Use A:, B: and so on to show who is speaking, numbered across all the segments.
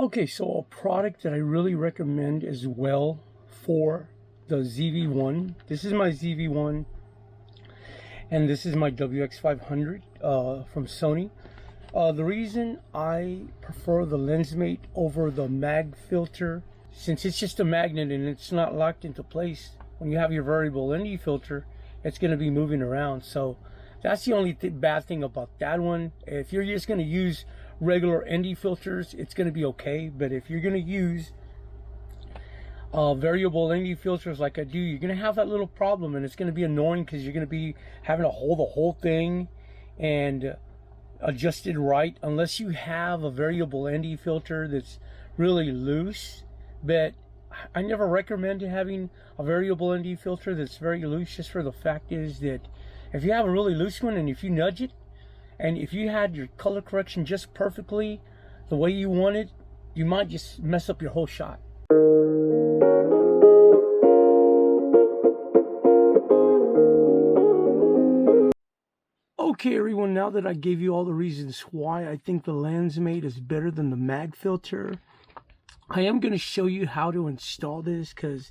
A: Okay, so a product that I really recommend as well for the ZV1. This is my ZV1 and this is my WX500 from Sony. The reason I prefer the Lensmate over the Magefilter, since it's just a magnet and it's not locked into place, when you have your variable ND filter, it's going to be moving around. So that's the only bad thing about that one. If you're just going to use regular ND filters, it's going to be okay. But if you're going to use variable ND filters like I do, you're going to have that little problem, and it's going to be annoying because you're going to be having to hold the whole thing and adjust it right, unless you have a variable ND filter that's really loose. But I never recommend having a variable ND filter that's very loose, just for the fact is that if you have a really loose one and if you nudge it, and if you had your color correction just perfectly the way you want it, you might just mess up your whole shot. Okay everyone, now that I gave you all the reasons why I think the Lensmate is better than the Magefilter, I am going to show you how to install this, because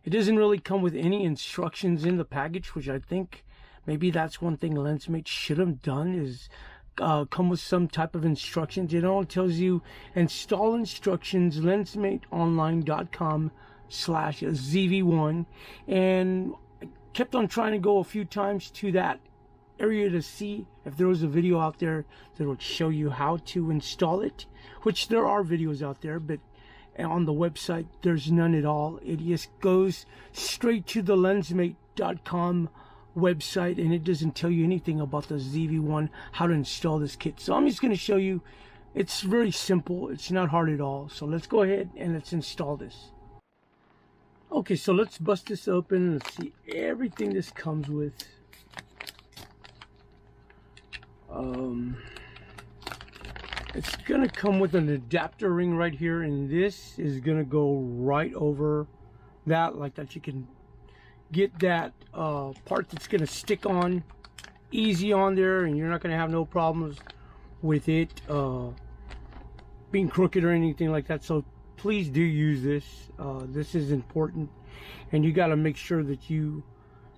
A: it doesn't really come with any instructions in the package, which I think maybe that's one thing Lensmate should have done, is come with some type of instructions. It all tells you install instructions, lensmateonline.com/ZV1, and I kept on trying to go a few times to that area to see if there was a video out there that would show you how to install it, which there are videos out there, but on the website there's none at all. It just goes straight to the lensmate.com website, and it doesn't tell you anything about the ZV1, how to install this kit. So I'm just going to show you. It's very simple, it's not hard at all. So let's go ahead and let's install this. Okay, so let's bust this open. Let's see everything this comes with. It's gonna come with an adapter ring right here, and this is gonna go right over that, like that. You can get that part that's gonna stick on easy on there, and you're not gonna have no problems with it being crooked or anything like that. So please do use this. This is important, and you got to make sure that you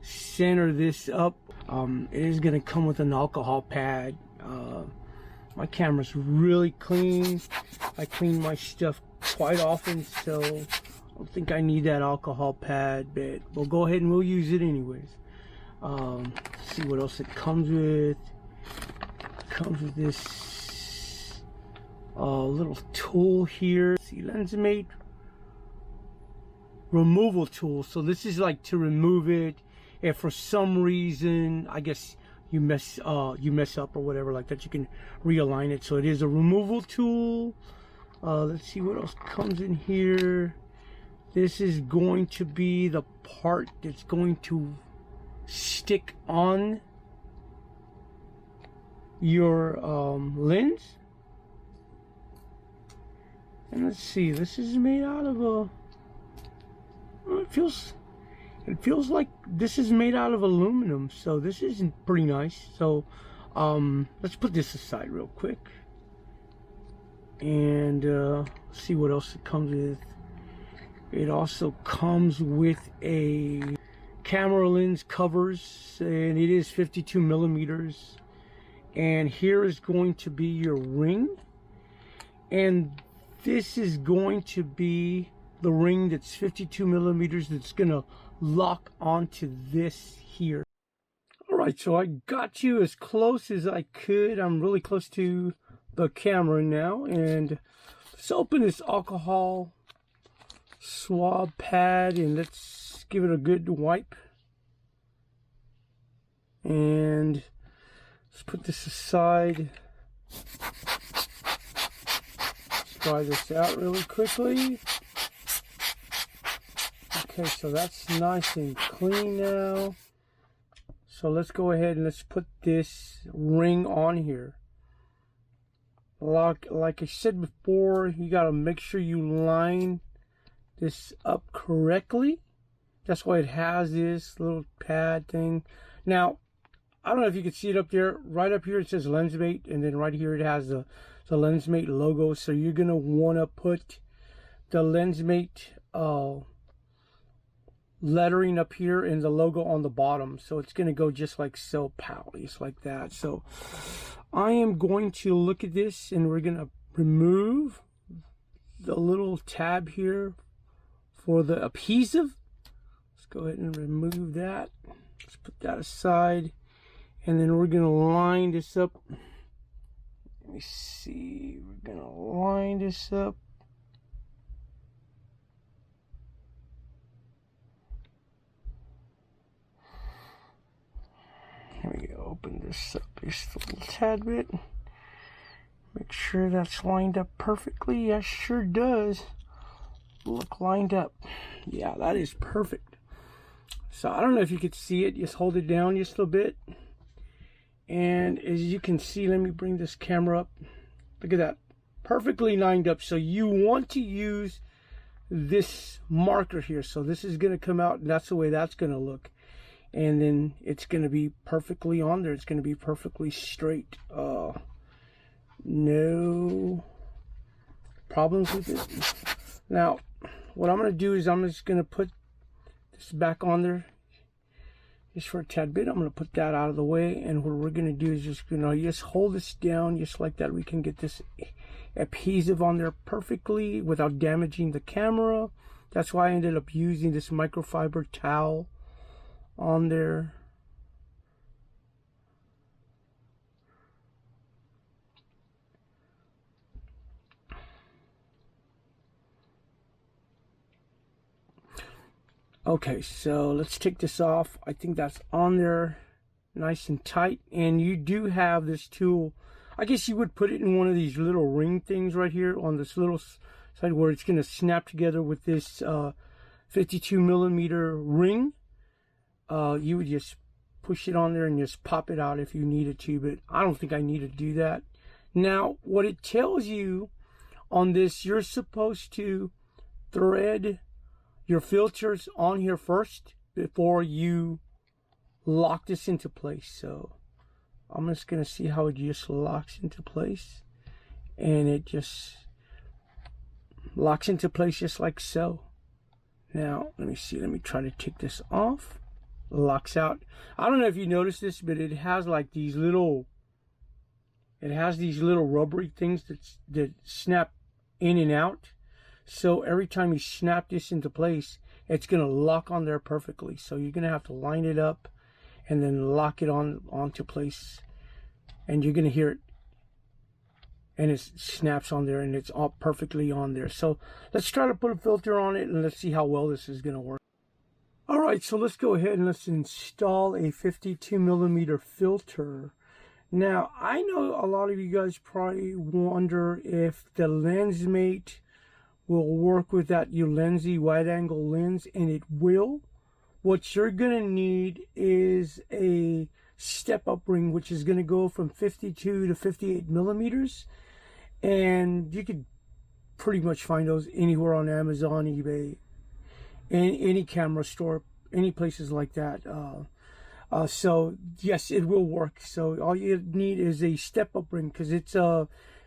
A: center this up. It is going to come with an alcohol pad. My camera's really clean. I clean my stuff quite often, so I don't think I need that alcohol pad, but we'll go ahead and we'll use it anyways. Let's see what else it comes with. It comes with this little tool here. See, Lensmate removal tool. So this is like to remove it if for some reason, I guess, you mess up or whatever like that, you can realign it. So it is a removal tool. Let's see what else comes in here. This is going to be the part that's going to stick on your lens. And let's see, this is made out of a, it feels like this is made out of aluminum, so this is pretty nice. So let's put this aside real quick and see what else it comes with. It also comes with a camera lens covers, and it is 52 millimeters. And here is going to be your ring, and this is going to be the ring that's 52 millimeters that's gonna lock onto this here. All right, so I got you as close as I could. I'm really close to the camera now, and let's open this alcohol swab pad and let's give it a good wipe. And let's put this aside. Let's try this out really quickly. Okay, so that's nice and clean now. So let's go ahead and let's put this ring on here. Like I said before, you got to make sure you line this up correctly. That's why it has this little pad thing. Now, I don't know if you can see it up there. Right up here it says Lensmate, and then right here it has the the Lensmate logo. So you're going to want to put the Lensmate lettering up here and the logo on the bottom. So it's going to go just like so, pal, just like that. So I am going to look at this, and we're going to remove the little tab here for the adhesive. Let's go ahead and remove that. Let's put that aside, and then we're going to line this up. Let me see, we're going to line this up. Here we go, open this up just a little tad bit. Make sure that's lined up perfectly. Yes, sure does. Look lined up. Yeah, that is perfect. So I don't know if you could see it. Just hold it down just a little bit. And as you can see, let me bring this camera up. Look at that. Perfectly lined up. So you want to use this marker here. So this is going to come out, and that's the way that's going to look. And then it's going to be perfectly on there. It's going to be perfectly straight. No problems with it. Now, what I'm going to do is I'm just going to put this back on there just for a tad bit. I'm going to put that out of the way, and what we're going to do is just hold this down just like that. We can get this adhesive on there perfectly without damaging the camera. That's why I ended up using this microfiber towel on there. Okay, so let's take this off. I think that's on there nice and tight. And you do have this tool. I guess you would put it in one of these little ring things right here on this little side where it's going to snap together with this 52mm ring. You would just push it on there and just pop it out if you needed to, but I don't think I need to do that. Now, what it tells you on this, you're supposed to thread your filters on here first before you lock this into place. So I'm just going to see how it just locks into place, and it just locks into place just like so. Now, let me see. Let me try to take this off. Locks out. I don't know if you noticed this, but it has like these little, rubbery things that snap in and out. So every time you snap this into place, it's going to lock on there perfectly. So you're going to have to line it up and then lock it onto place, and you're going to hear it, and it snaps on there, and it's all perfectly on there. So let's try to put a filter on it, and let's see how well this is going to work. All right, so let's go ahead and let's install a 52mm filter. Now, I know a lot of you guys probably wonder if the Lensmate will work with that Ulenzi wide-angle lens, and it will. What you're going to need is a step-up ring, which is going to go from 52 to 58mm, and you could pretty much find those anywhere on Amazon, eBay, any camera store, any places like that. So yes, it will work. So all you need is a step-up ring, because it's a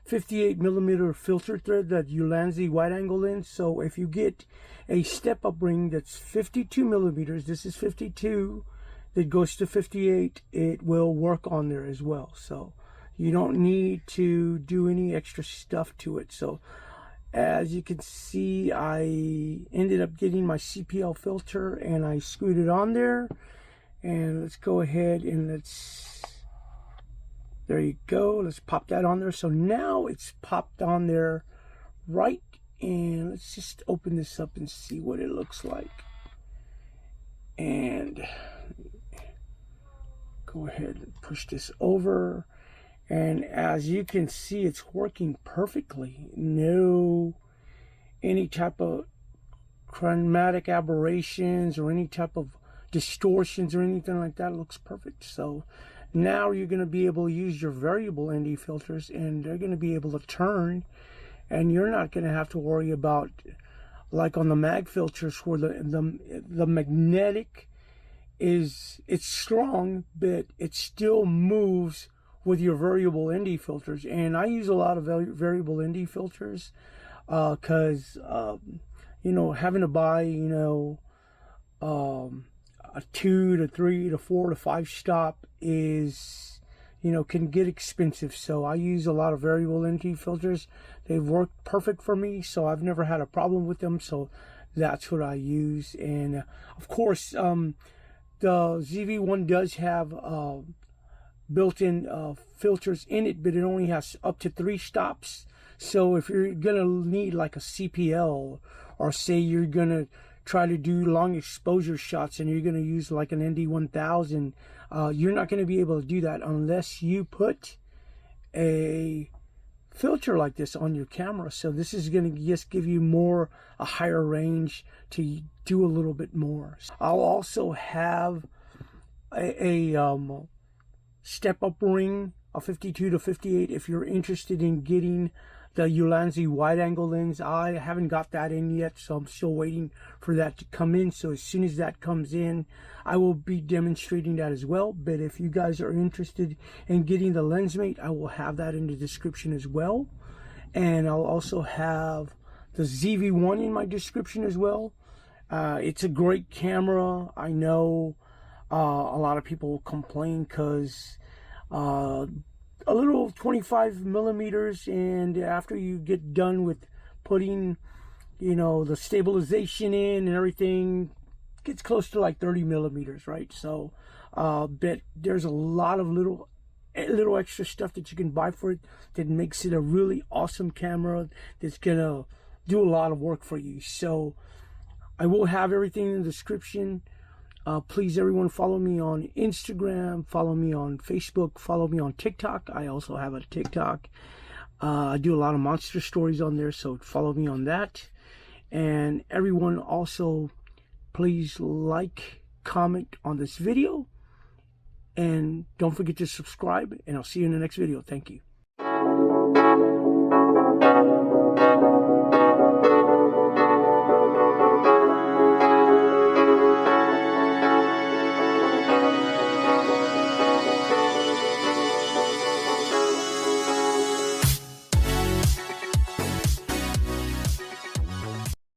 A: 58mm filter thread that Ulenzi wide angle lens. So if you get a step-up ring that's 52mm, this is 52, that goes to 58, it will work on there as well. So you don't need to do any extra stuff to it. So as you can see, I ended up getting my CPL filter, and I screwed it on there. And let's go ahead and there you go. Let's pop that on there. So now it's popped on there right. And let's just open this up and see what it looks like. And go ahead and push this over. And as you can see, it's working perfectly. No any type of chromatic aberrations or any type of distortions or anything like that. It looks perfect. So now you're going to be able to use your variable ND filters, and they're going to be able to turn, and you're not going to have to worry about, like on the mag filters, where the magnetic it's strong, but it still moves with your variable ND filters. And I use a lot of variable ND filters because you know, having to buy, you know, a 2 to 3 to 4 to 5 stop is, you know, can get expensive. So I use a lot of variable ND filters. They've worked perfect for me, so I've never had a problem with them. So that's what I use. And of course, the ZV1 does have built-in filters in it, but it only has up to 3 stops. So if you're gonna need like a CPL, or say you're gonna try to do long exposure shots and you're gonna use like an ND1000, you're not gonna be able to do that unless you put a filter like this on your camera. So this is gonna just give you a higher range to do a little bit more. I'll also have a step-up ring, a 52 to 58, if you're interested in getting the Ulanzi wide-angle lens. I haven't got that in yet, so I'm still waiting for that to come in. So as soon as that comes in, I will be demonstrating that as well. But if you guys are interested in getting the Lensmate, I will have that in the description as well. And I'll also have the ZV1 in my description as well. It's a great camera. I know a lot of people complain because a little 25 millimeters, and after you get done with putting, you know, the stabilization in and everything, it gets close to like 30 millimeters, right? So but there's a lot of little extra stuff that you can buy for it that makes it a really awesome camera that's gonna do a lot of work for you. So I will have everything in the description. Please, everyone, follow me on Instagram, follow me on Facebook, follow me on TikTok. I also have a TikTok. I do a lot of monster stories on there, so follow me on that. And everyone also, please like, comment on this video, and don't forget to subscribe, and I'll see you in the next video. Thank you.